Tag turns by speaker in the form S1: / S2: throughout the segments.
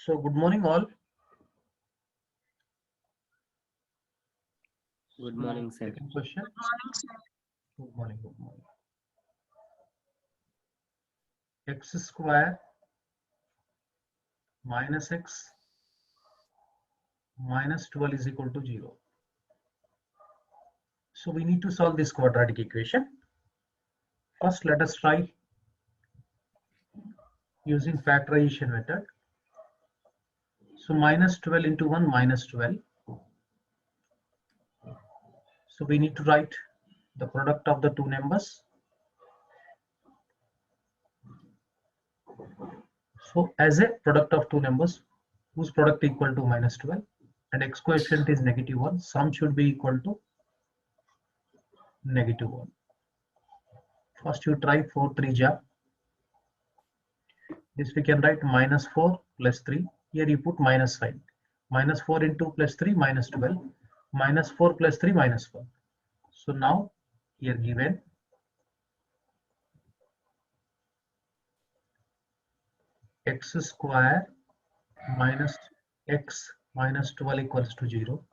S1: So good morning all.
S2: Good morning, sir.
S1: Second question. Good morning. Good morning. X square minus x minus 12 is equal to 0. So we need to solve this quadratic equation. First, let us try using factorization method. So minus 12 into 1 minus 12. So we need to write the product of the two numbers. So as a product of two numbers whose product equal to minus 12 and x coefficient is negative 1, sum should be equal to negative 1. First you try 4 3 ja. This we can write minus 4 plus 3. Here you put minus 5. Minus 4 into plus 3 minus 12. Minus 4 plus 3 minus 1. So now here given x square minus x minus 12 equals to 0.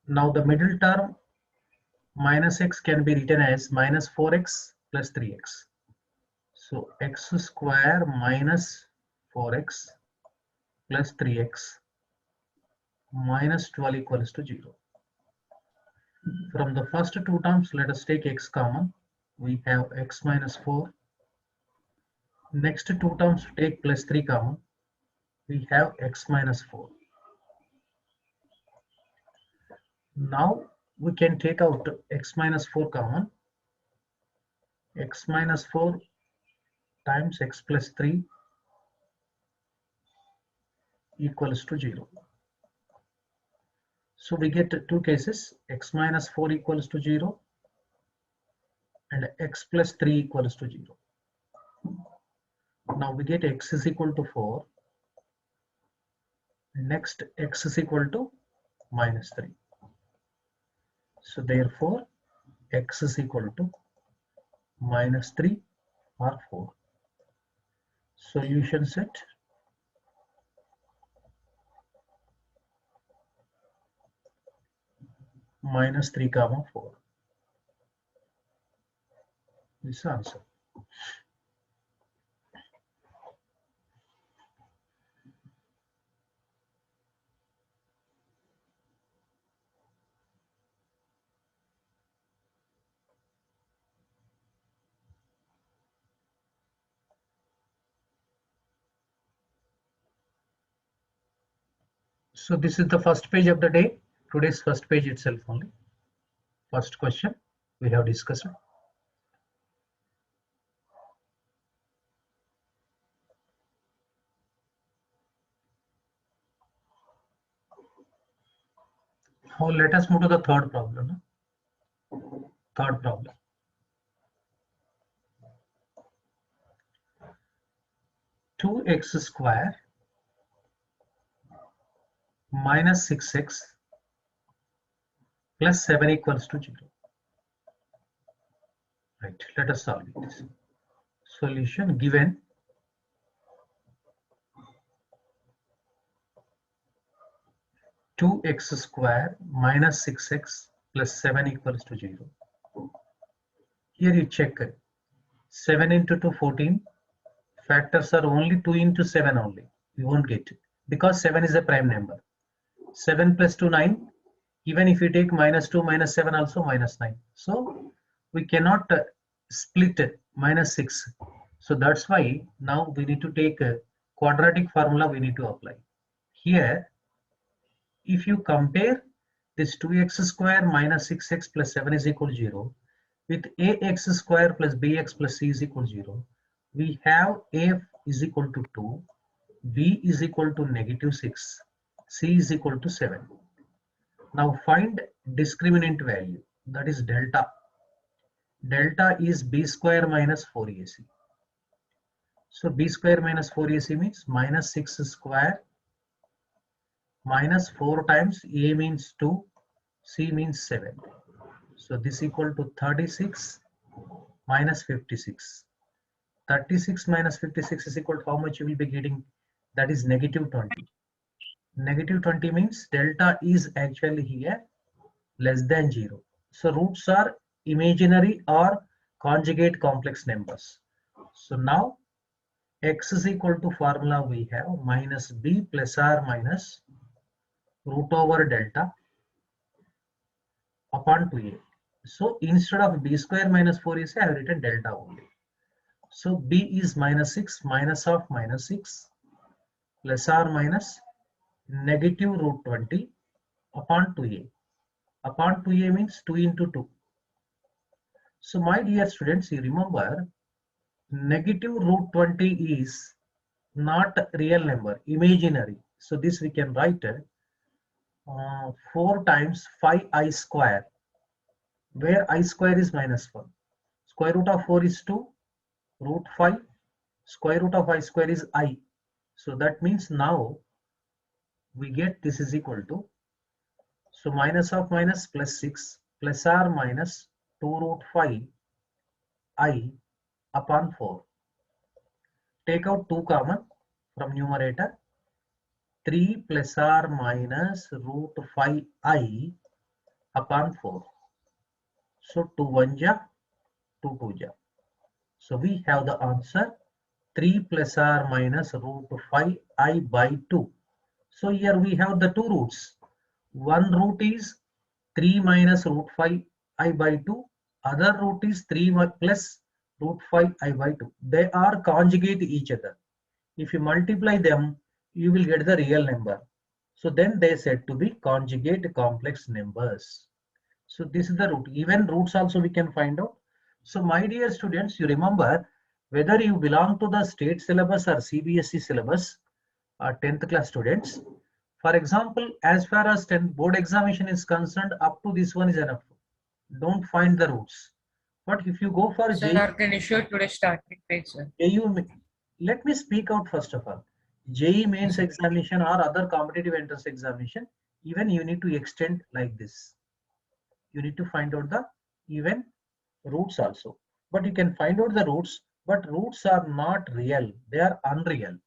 S1: Now the middle term minus x can be written as minus 4x plus 3x. So x square minus 4x plus 3x minus 12 equals to 0. From the first two terms, let us take x common. We have x minus 4. Next two terms, take plus 3 common. We have x minus 4. Now we can take out x minus 4 common. X minus 4 times x plus 3 equals to 0. So we get two cases, x minus 4 equals to 0 and x plus 3 equals to 0. Now we get x is equal to 4. Next x is equal to minus 3. So therefore x is equal to minus 3 or 4. Solution set. Minus 3 comma 4. This is the answer. So this is the first page of the day. Today's first page itself only. First question we have discussed. Now let us move to the third problem. Third problem. Two x square minus 6x plus 7 equals to 0. Right, let us solve it. Solution given two x square minus 6x plus 7 equals to 0. Here you check 7 into 2 14. Factors are only 2 into 7 only. You won't get it because 7 is a prime number. 7 plus 2 9. Even if you take minus 2 minus 7 also minus 9. So we cannot split minus 6. So that's why now we need to take a quadratic formula we need to apply. Here if you compare this 2x square minus 6x plus 7 is equal to 0 with ax square plus bx plus c is equal to 0, we have a is equal to 2, b is equal to negative 6, c is equal to 7. Now find discriminant value, that is delta. Delta is b square minus 4ac. So b square minus 4ac means minus 6 square minus 4 times a means 2, c means 7. So this equal to 36 minus 56. 36 minus 56 is equal to how much you will be getting? that is negative 20. Negative 20 means delta is actually here less than 0. So roots are imaginary or conjugate complex numbers. So now x is equal to formula we have minus b plus or minus root over delta upon 2a. So instead of b square minus 4ac, I have written delta only. So b is minus 6 minus of minus 6 plus or minus negative root 20 upon 2a. Upon 2a means 2 into 2. So my dear students, you remember negative root 20 is not real number, imaginary. So this we can write 4 times 5i square, where I square is minus 1. Square root of 4 is 2, root 5, square root of I square is I. So that means now we get this is equal to, so minus of minus plus 6 plus or minus 2 root 5 I upon 4. Take out 2 common from numerator. 3 plus or minus root 5i upon 4. So 2 1 ja, 2 2 ja. So we have the answer 3 plus or minus root 5i by 2. So here we have the two roots. One root is 3 minus root 5i by 2. Other root is 3 plus root 5i by 2. They are conjugate each other. If you multiply them, you will get the real number. So then they said to be conjugate complex numbers. So this is the root. Even roots also we can find out. So my dear students, you remember whether you belong to the state syllabus or CBSE syllabus, 10th class students. For example, as far as 10th board examination is concerned, up to this one is enough. Don't find the roots. But if you go for
S2: Sir, can you show today's starting page, sir?
S1: Let me speak out first of all. JEE mains examination or other competitive entrance examination, even you need to extend like this. You need to find out the even roots also. But you can find out the roots, but roots are not real. They are unreal.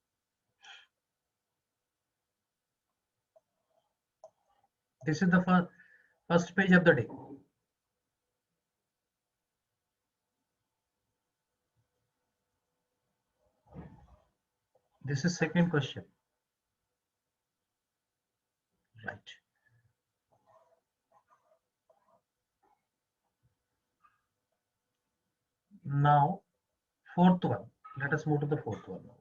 S1: This is the first page of the day. This is second question. Right. Now, fourth one. Let us move to the fourth one now.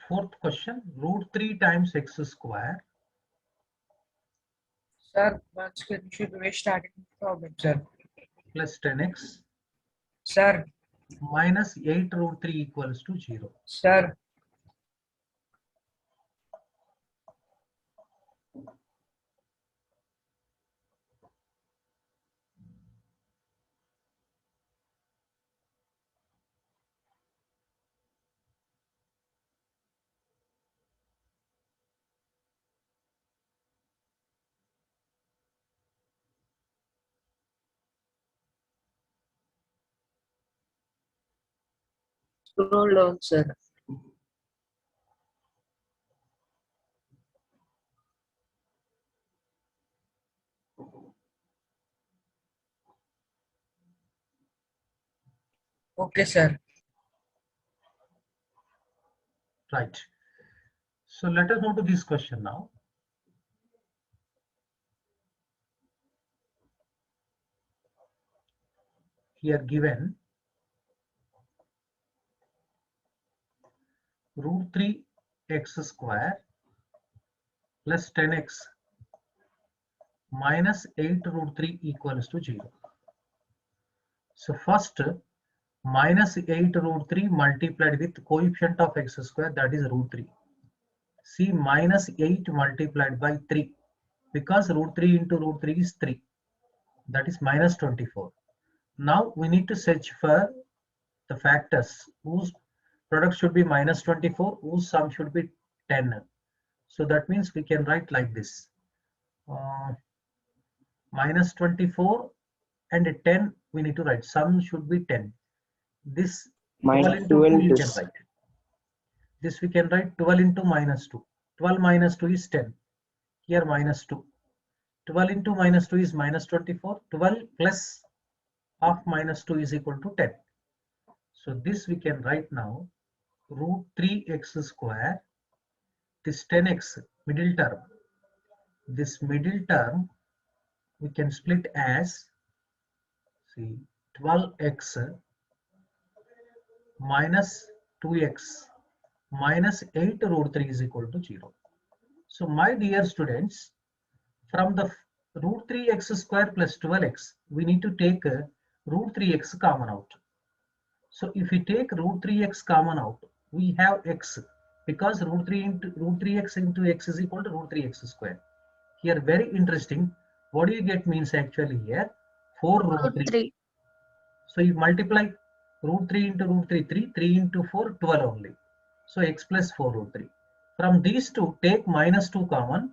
S1: Fourth question, root 3 times x square.
S2: Sir, once can you show today's starting problem, sir?
S1: Plus 10x.
S2: Sir.
S1: Minus 8 root 3 equals to 0.
S2: Sir. Scroll down, sir. Okay, sir.
S1: Right. So let us move to this question now. Here given root 3 x square plus 10x minus 8 root 3 equals to 0. So first minus 8 root 3 multiplied with coefficient of x square, that is root 3. See, minus 8 multiplied by 3, because root 3 into root 3 is 3, that is minus 24. Now we need to search for the factors whose product should be minus 24, whose sum should be 10. So that means we can write like this. Minus 24 and 10 we need to write. Sum should be 10. This 12
S3: minus
S1: into 2
S3: 12
S1: you
S3: into
S1: can write. This we can write 12 into minus 2. 12 minus 2 is 10. Here minus 2. 12 into minus 2 is minus 24. 12 plus half minus 2 is equal to 10. So this we can write now root 3x square. This 10x middle term. This middle term we can split as, see, 12x minus 2x minus 8 root 3 is equal to 0. So my dear students, from the root 3x square plus 12x, we need to take root 3x common out. So if we take root 3x common out, we have x, because root 3x into x is equal to root 3x square. Here very interesting, what do you get means actually here 4 root 3. So you multiply root 3 into root 3, 3 into 4, 12 only. So x plus 4 root 3. From these two, take minus 2 common.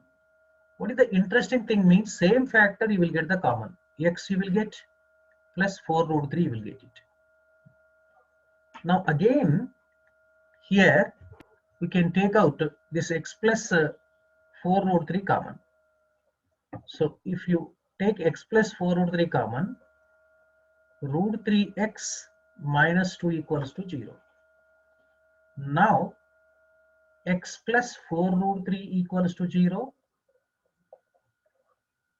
S1: What is the interesting thing means, same factor you will get the common. X you will get plus 4 root 3 you will get it. Now again, here we can take out this x plus 4 root 3 common. So if you take x plus 4 root 3 common, root 3x minus 2 equals to 0. Now x plus 4 root 3 equals to 0.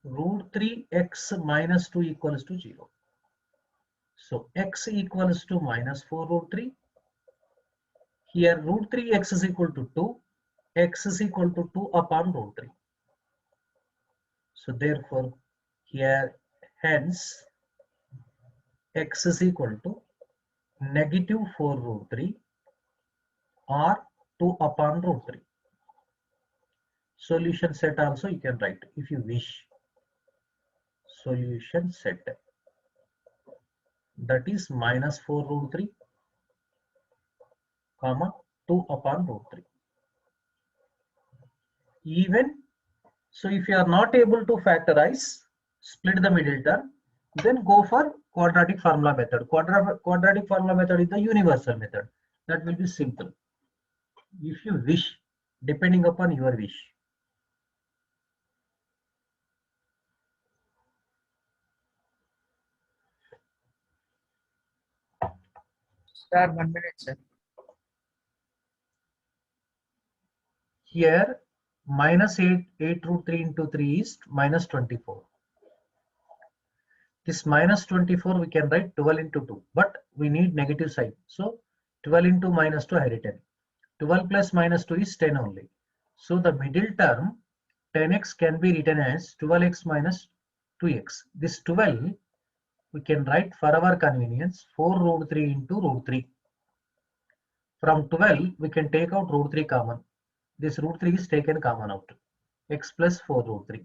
S1: Root 3x minus 2 equals to 0. So x equals to minus 4 root 3. Here root 3x is equal to 2. X is equal to 2 upon root 3. So therefore here hence x is equal to negative 4 root 3 or 2 upon root 3. Solution set also you can write if you wish. Solution set, that is minus 4 root 3 comma 2 upon root 3. Even so, if you are not able to factorize, split the middle term, then go for quadratic formula method. Quadratic formula method is the universal method. That will be simple. If you wish, depending upon your wish.
S2: Sir, 1 minute, sir.
S1: Here, minus 8 root 3 into 3 is minus 24. This minus 24 we can write 12 into 2, but we need negative sign. So 12 into minus 2 I written. 12 plus minus 2 is 10 only. So the middle term 10x can be written as 12x minus 2x. This 12 we can write for our convenience 4 root 3 into root 3. From 12 we can take out root 3 common. This root 3 is taken common out. X plus 4 root 3.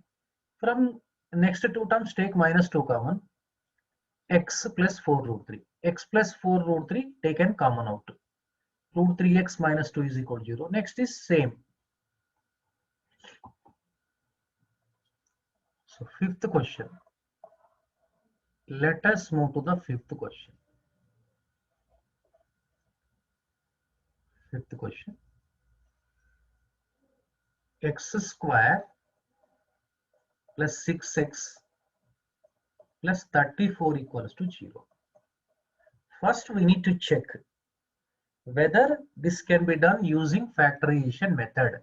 S1: From next two terms take minus 2 common. X plus 4 root 3. X plus 4 root 3 taken common out. Root 3x minus 2 is equal to 0. Next is same. So fifth question. Let us move to the fifth question. Fifth question. X square plus 6x plus 34 equals to 0. First we need to check whether this can be done using factorization method.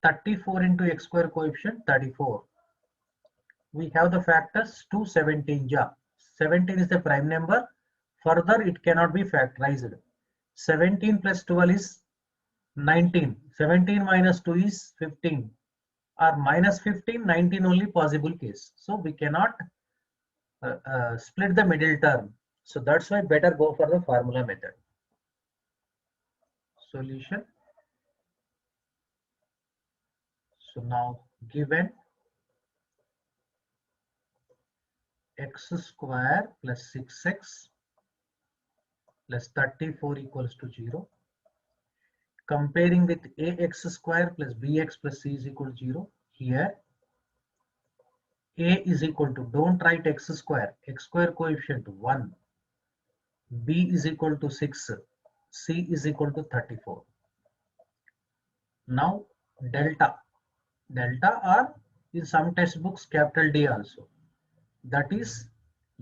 S1: 34 into x square coefficient 34. We have the factors 2, 17 ja. 17 is the prime number. Further it cannot be factorized. 17 plus 12 is 19. 17 minus 2 is 15. Or minus 15, 19 only possible case. So we cannot split the middle term. So that's why better go for the formula method. Solution. So now given x square plus 6x plus 34 equals to 0. Comparing with ax square plus bx plus c is equal to 0. Here a is equal to, don't write x square coefficient 1. B is equal to 6, C is equal to 34. Now delta are in some textbooks capital D also. That is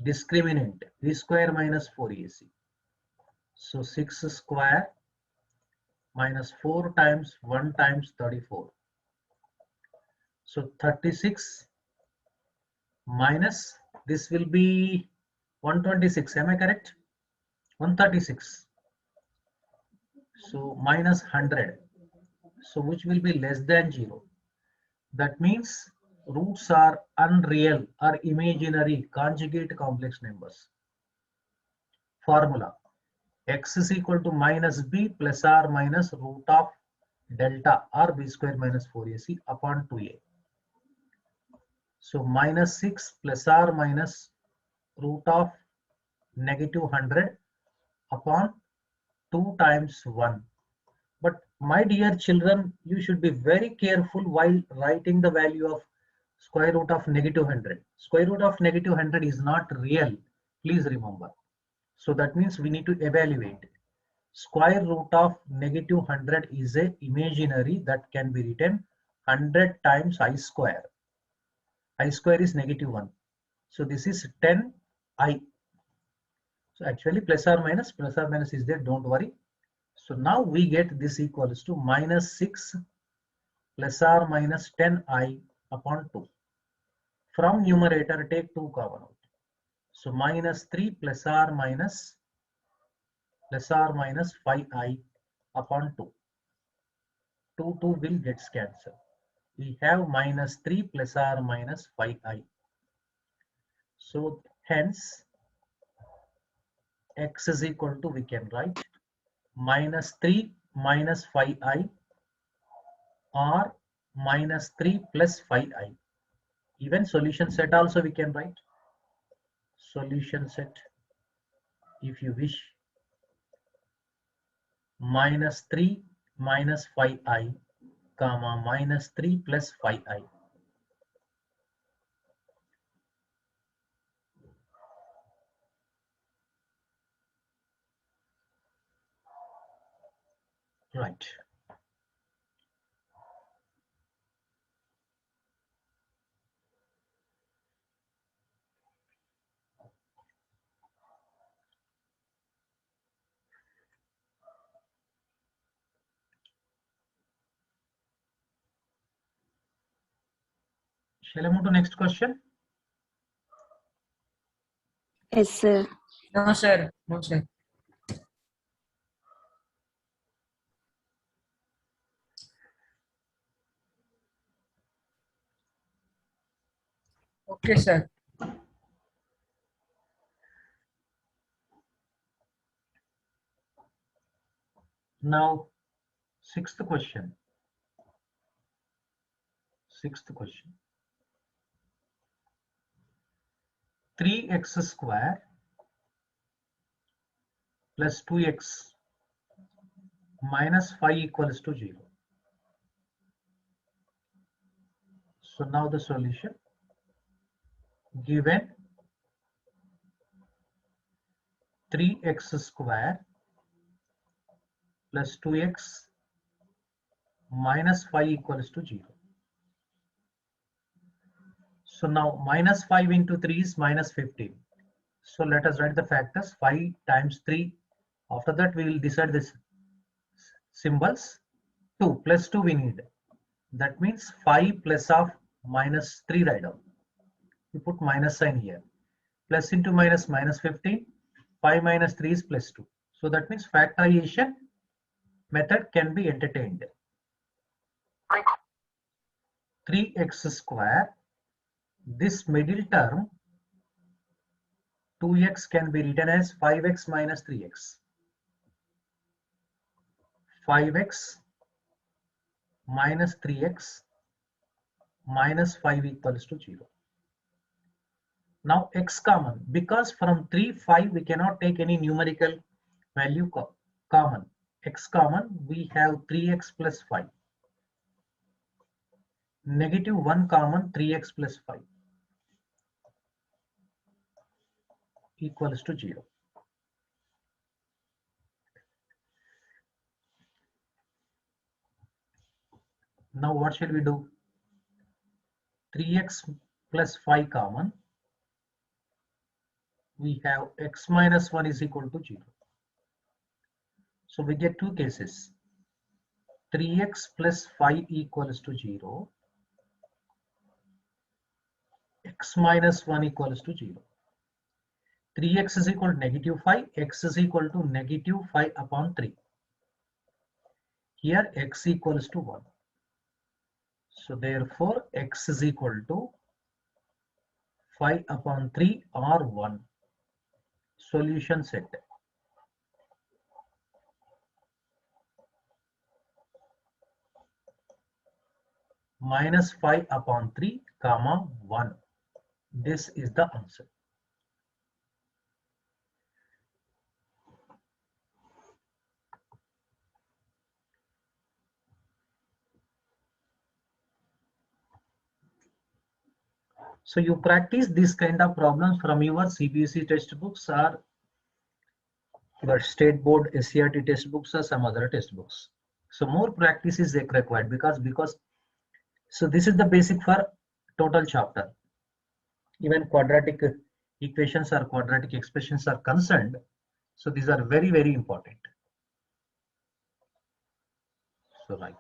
S1: discriminant V square minus 4AC. So 6 square minus 4 times 1 times 34. So 36 minus, this will be 126, am I correct? 136. So minus 100. So which will be less than 0. That means roots are unreal or imaginary conjugate complex numbers. Formula: x is equal to minus b plus or minus root of delta or b square minus 4ac upon 2a. So minus 6 plus or minus root of negative 100 upon 2 times 1. But my dear children, you should be very careful while writing the value of square root of negative 100. Square root of negative 100 is not real. Please remember. So that means we need to evaluate. Square root of negative 100 is a imaginary that can be written 100 times I square. I square is negative 1. So this is 10I. So actually plus or minus is there, don't worry. So now we get this equals to minus 6 plus or minus 10I upon 2. From numerator take 2 common out. So minus 3 plus or minus 5I upon 2. 2 will get cancelled. We have minus 3 plus or minus 5I. So hence x is equal to, we can write minus 3 minus 5I or minus 3 plus 5I. Even solution set also we can write. Solution set, if you wish, minus 3 minus 5I comma minus 3 plus 5I. Right. Shall I move to next question?
S3: Yes, sir.
S2: No, sir. No, sir. Okay, sir.
S1: Now, sixth question. 3x square plus 2x minus 5 equals to 0. So now the solution, given 3x square plus 2x minus 5 equals to 0. So now minus 5 into 3 is minus 15. So let us write the factors. 5 times 3. After that we will decide this symbols. 2 plus 2 we need. That means 5 plus of minus 3 write down. We put minus sign here. Plus into minus, minus 15. 5 minus 3 is plus 2. So that means factorization method can be entertained. 3x square, this middle term 2x can be written as 5x minus 3x. 5x minus 3x minus 5 equals to 0. Now x common, because from 3, 5 we cannot take any numerical value common. X common, we have 3x plus 5. Negative 1 common, 3x plus 5 equals to 0. Now what shall we do? 3x plus 5 common. We have x minus 1 is equal to 0. So we get two cases. 3x plus 5 equals to 0. X minus 1 equals to 0. 3x is equal to negative 5. X is equal to negative 5 upon 3. Here x equals to 1. So therefore x is equal to 5 upon 3 or 1. Solution set. Minus 5 upon 3 comma 1. This is the answer. So you practice this kind of problems from your CBSE textbooks or your state board SCRT textbooks or some other textbooks. So more practice is required because so this is the basic for total chapter. Even quadratic equations or quadratic expressions are concerned. So these are very, very important. So right.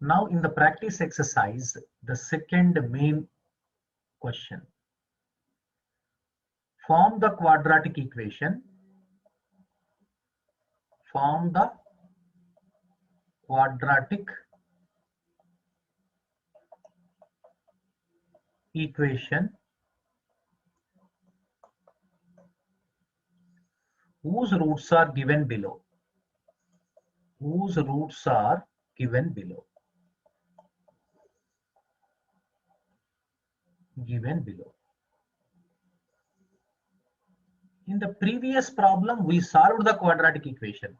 S1: Now in the practice exercise, the second main question. Form the quadratic equation. Form the quadratic equation whose roots are given below. Whose roots are given below. Given below. In the previous problem, we solved the quadratic equation.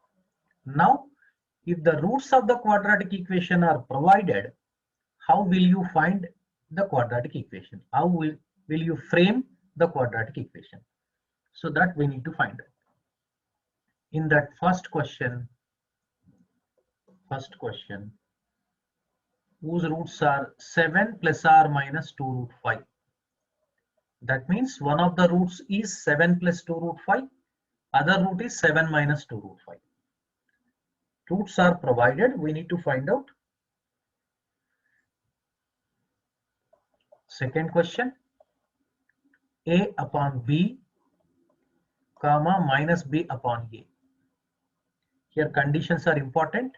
S1: Now, if the roots of the quadratic equation are provided, how will you find the quadratic equation? How will you frame the quadratic equation? So that we need to find out. In that first question, whose roots are 7 plus or minus 2 root 5. That means one of the roots is 7 plus 2 root 5. Other root is 7 minus 2 root 5. Roots are provided. We need to find out. Second question. A upon B, comma minus B upon A. Here conditions are important.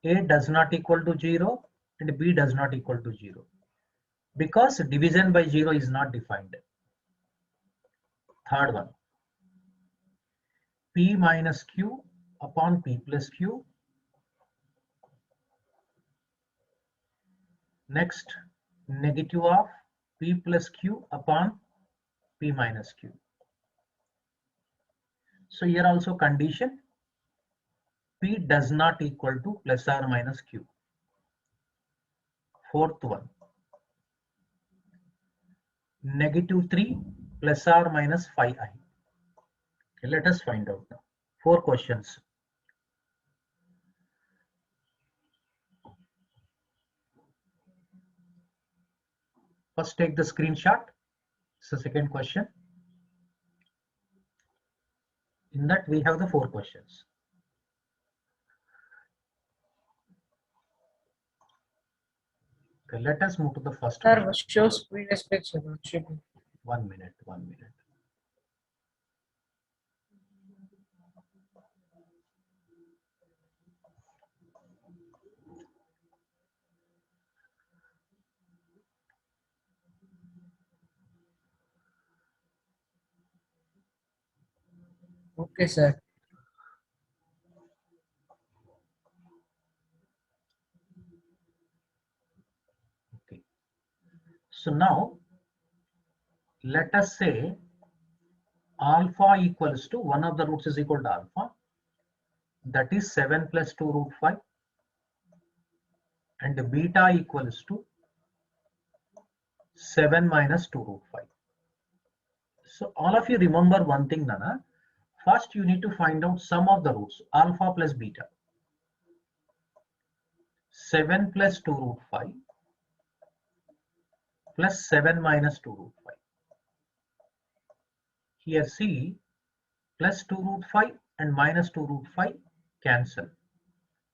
S1: A does not equal to 0 and B does not equal to 0. Because division by 0 is not defined. Third one. P minus Q upon P plus Q. Next, negative of P plus Q upon P minus Q. So here also condition P does not equal to plus or minus Q. Fourth one. Negative 3 plus or minus 5i. Okay, let us find out now. 4 questions. First take the screenshot. So second question. In that we have the 4 questions. Okay, let us move to the first
S2: Sir,
S1: one.
S2: shows previous page, sir.
S1: 1 minute.
S2: Okay, sir.
S1: Okay. So now let us say alpha equals to one of the roots is equal to alpha. That is 7 plus 2 root 5. And beta equals to 7 minus 2 root 5. So all of you remember one thing, Nana. First you need to find out sum of the roots, alpha plus beta. 7 plus 2 root 5 plus 7 minus 2 root 5. Here see, plus 2 root 5 and minus 2 root 5 cancel.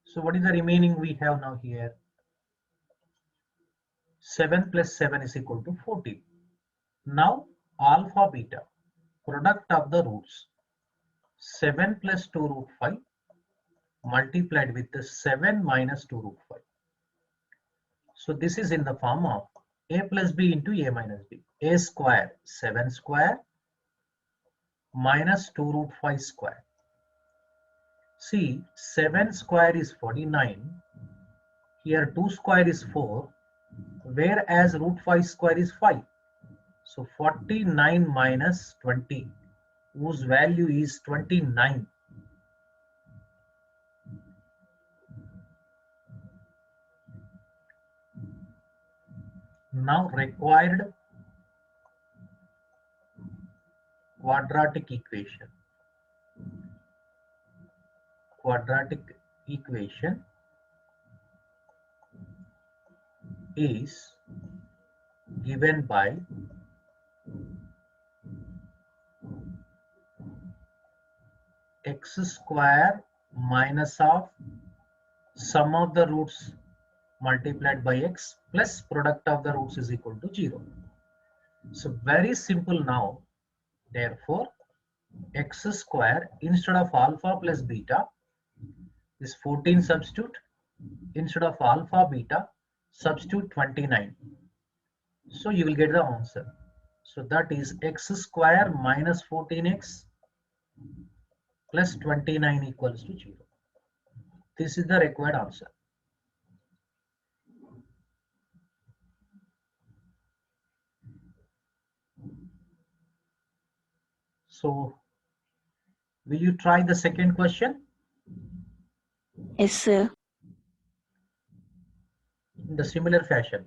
S1: So what is the remaining we have now here? 7 plus 7 is equal to 14. Now alpha beta, product of the roots, 7 plus 2 root 5 multiplied with the 7 minus 2 root 5. So this is in the form of a plus b into a minus b. A square 7 square minus 2 root 5 square. See, 7 square is 49. Here 2 square is 4, whereas root 5 square is 5. So 49 minus 20, whose value is 29. Now required quadratic equation. Quadratic equation is given by x square minus of sum of the roots multiplied by x plus product of the roots is equal to 0. So very simple now. Therefore, x square instead of alpha plus beta is 14 substitute. Instead of alpha beta substitute 29. So you will get the answer. So that is x square minus 14x plus 29 equals to 0. This is the required answer. So will you try the second question
S3: Yes, sir.
S1: in the similar fashion?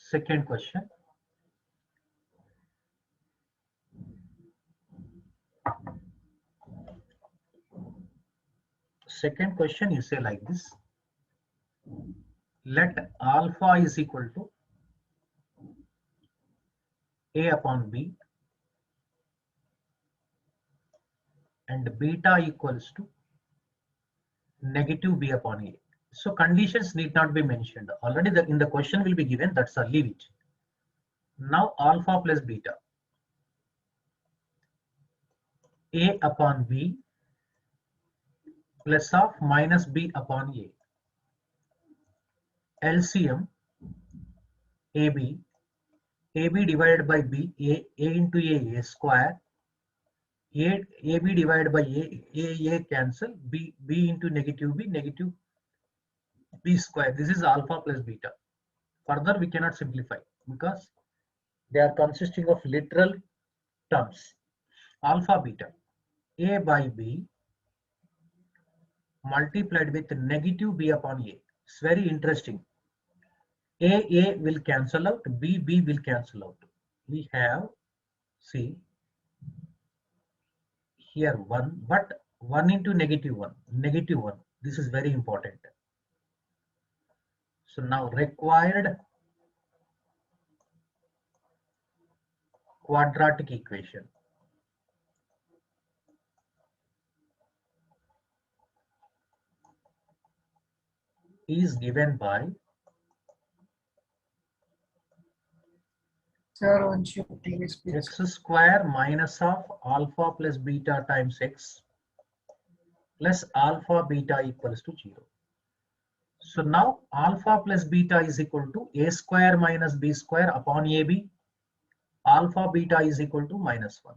S1: Second question. Second question you say like this. Let alpha is equal to a upon b and beta equals to negative b upon a. So conditions need not be mentioned. Already in the question will be given, that's a leave it. Now alpha plus beta. A upon b plus of minus b upon a. LCM AB, AB divided by b, a into a square, AB divided by a cancel, b into negative b square. This is alpha plus beta. Further we cannot simplify because they are consisting of literal terms. Alpha beta, a by b multiplied with negative b upon a. It's very interesting. A will cancel out, B will cancel out. We have, see, here 1, but 1 into negative 1, negative 1. This is very important. So now required quadratic equation. Is given by
S2: Sir, once you please, please.
S1: x square minus of alpha plus beta times x plus alpha beta equals to 0. So now alpha plus beta is equal to a square minus b square upon ab. Alpha beta is equal to minus 1.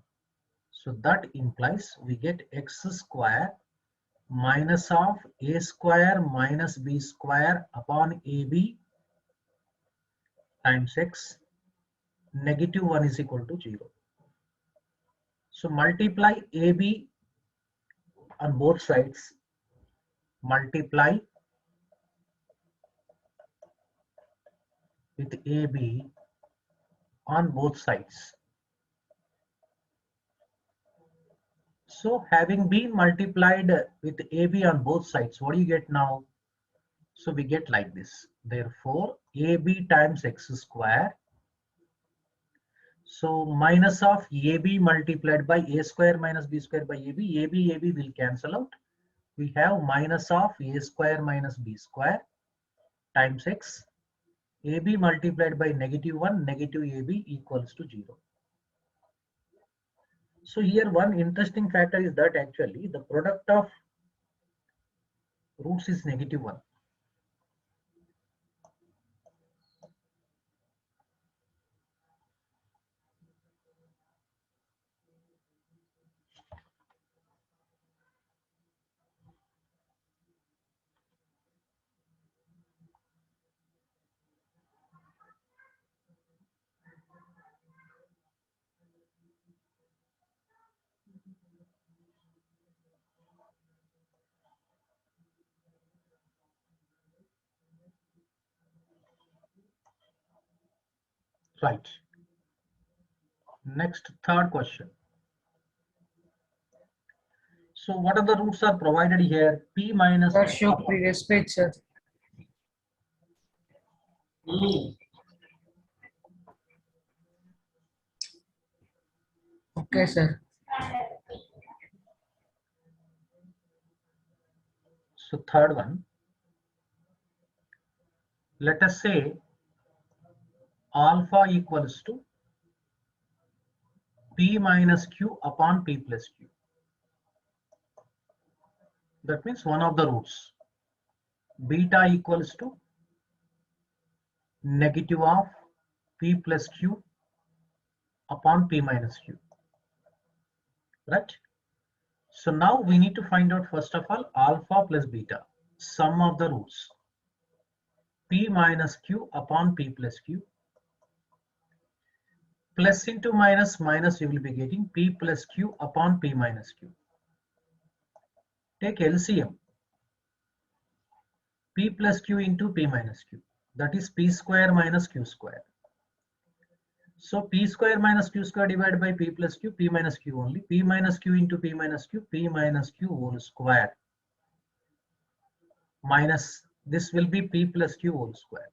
S1: So that implies we get x square minus of a square minus b square upon ab times x. Negative 1 is equal to 0. So multiply ab on both sides, multiply with AB on both sides. So having been multiplied with AB on both sides, what do you get now? So we get like this. Therefore, AB times x square. So minus of AB multiplied by a square minus b square by AB. AB will cancel out. We have minus of a square minus b square times x. AB multiplied by -1, negative AB equals to 0. So here one interesting factor is that actually the product of roots is -1. Right. Next, third question. So what are the roots are provided here? P minus
S2: Sir, show previous page, sir. Okay, sir.
S1: So third one, let us say alpha equals to P minus Q upon P plus Q. That means one of the roots. Beta equals to negative of P plus Q upon P minus Q. Right? So now we need to find out first of all alpha plus beta, sum of the roots. P minus Q upon P plus Q. Plus into minus, minus, you will be getting P plus Q upon P minus Q. Take LCM. P plus Q into P minus Q. That is P square minus Q square. So P square minus Q square divided by P plus Q, P minus Q only. P minus Q into P minus Q, P minus Q whole square. Minus, this will be P plus Q whole square.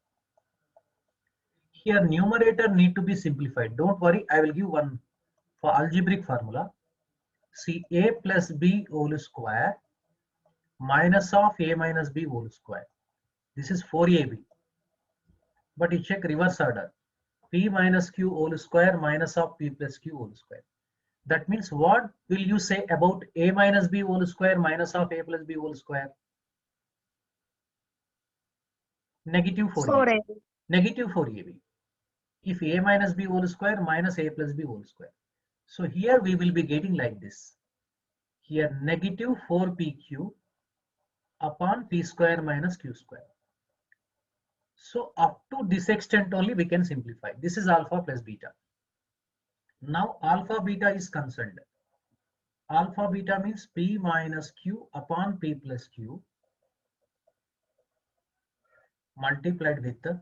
S1: Here numerator need to be simplified. Don't worry, I will give one for algebraic formula. See, A plus B whole square minus of A minus B whole square. This is 4AB. But you check reverse order. P minus Q whole square minus of P plus Q whole square. That means what will you say about A minus B whole square minus of A plus B whole square? Negative 4AB. Negative 4AB. If A minus B whole square minus A plus B whole square. So here we will be getting like this. Here negative 4PQ upon P square minus Q square. So up to this extent only we can simplify. This is alpha plus beta. Now alpha beta is concerned. Alpha beta means P minus Q upon P plus Q multiplied with the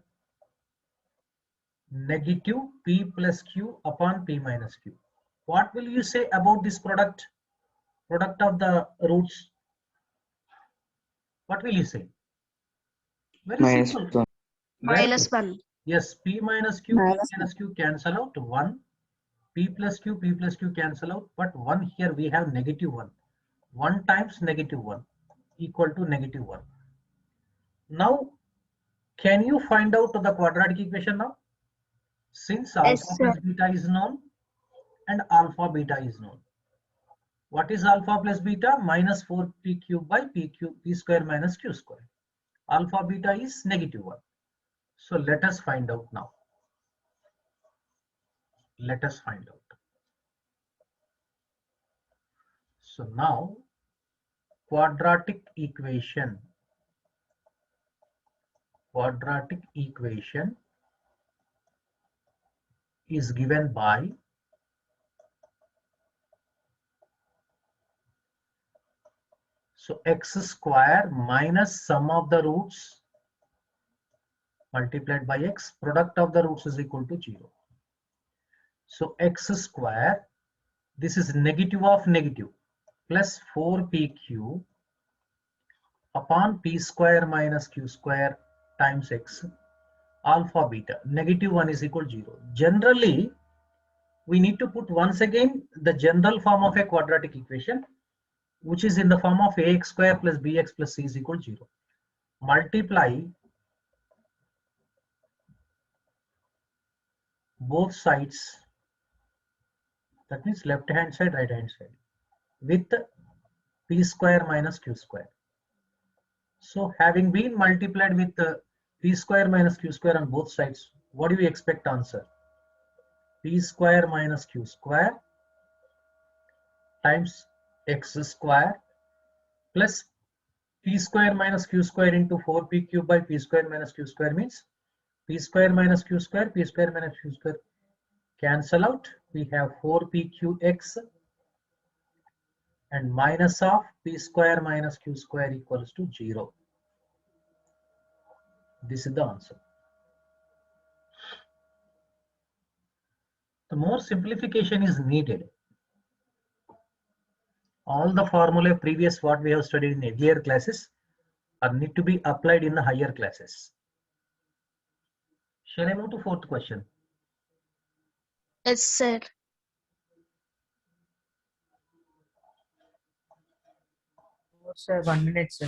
S1: negative P plus Q upon P minus Q. What will you say about this product? Product of the roots. What will you say? Very
S4: Minus
S1: simple.
S4: 1.
S3: Minus 1.
S1: Yes, P minus Q, P minus Q cancel out 1. P plus Q cancel out, but 1 here we have -1. 1 times -1 equal to -1. Now, can you find out the quadratic equation now? Since alpha plus beta is known and alpha beta is known. What is alpha plus beta? Minus 4PQ by PQ, P square minus Q square. Alpha beta is -1. So let us find out now. Let us find out. So now quadratic equation is given by So x square minus sum of the roots multiplied by x, product of the roots is equal to 0. So x square, this is negative of negative, plus 4pq upon p square minus q square times x alpha beta. Negative 1 is equal to 0. Generally, we need to put once again the general form of a quadratic equation, which is in the form of ax square plus bx plus c is equal to 0. Multiply both sides, that means left hand side, right hand side, with p square minus q square. So having been multiplied with p square minus q square on both sides, what do you expect answer? P square minus q square times x square plus p square minus q square into 4pq by p square minus q square means p square minus q square, p square minus q square cancel out. We have 4pqx and minus of p square minus q square equals to 0. This is the answer. The more simplification is needed. All the formulae previous what we have studied in earlier classes are need to be applied in the higher classes. Shall I move to fourth question?
S3: Yes, sir.
S2: Sir, 1 minute, sir.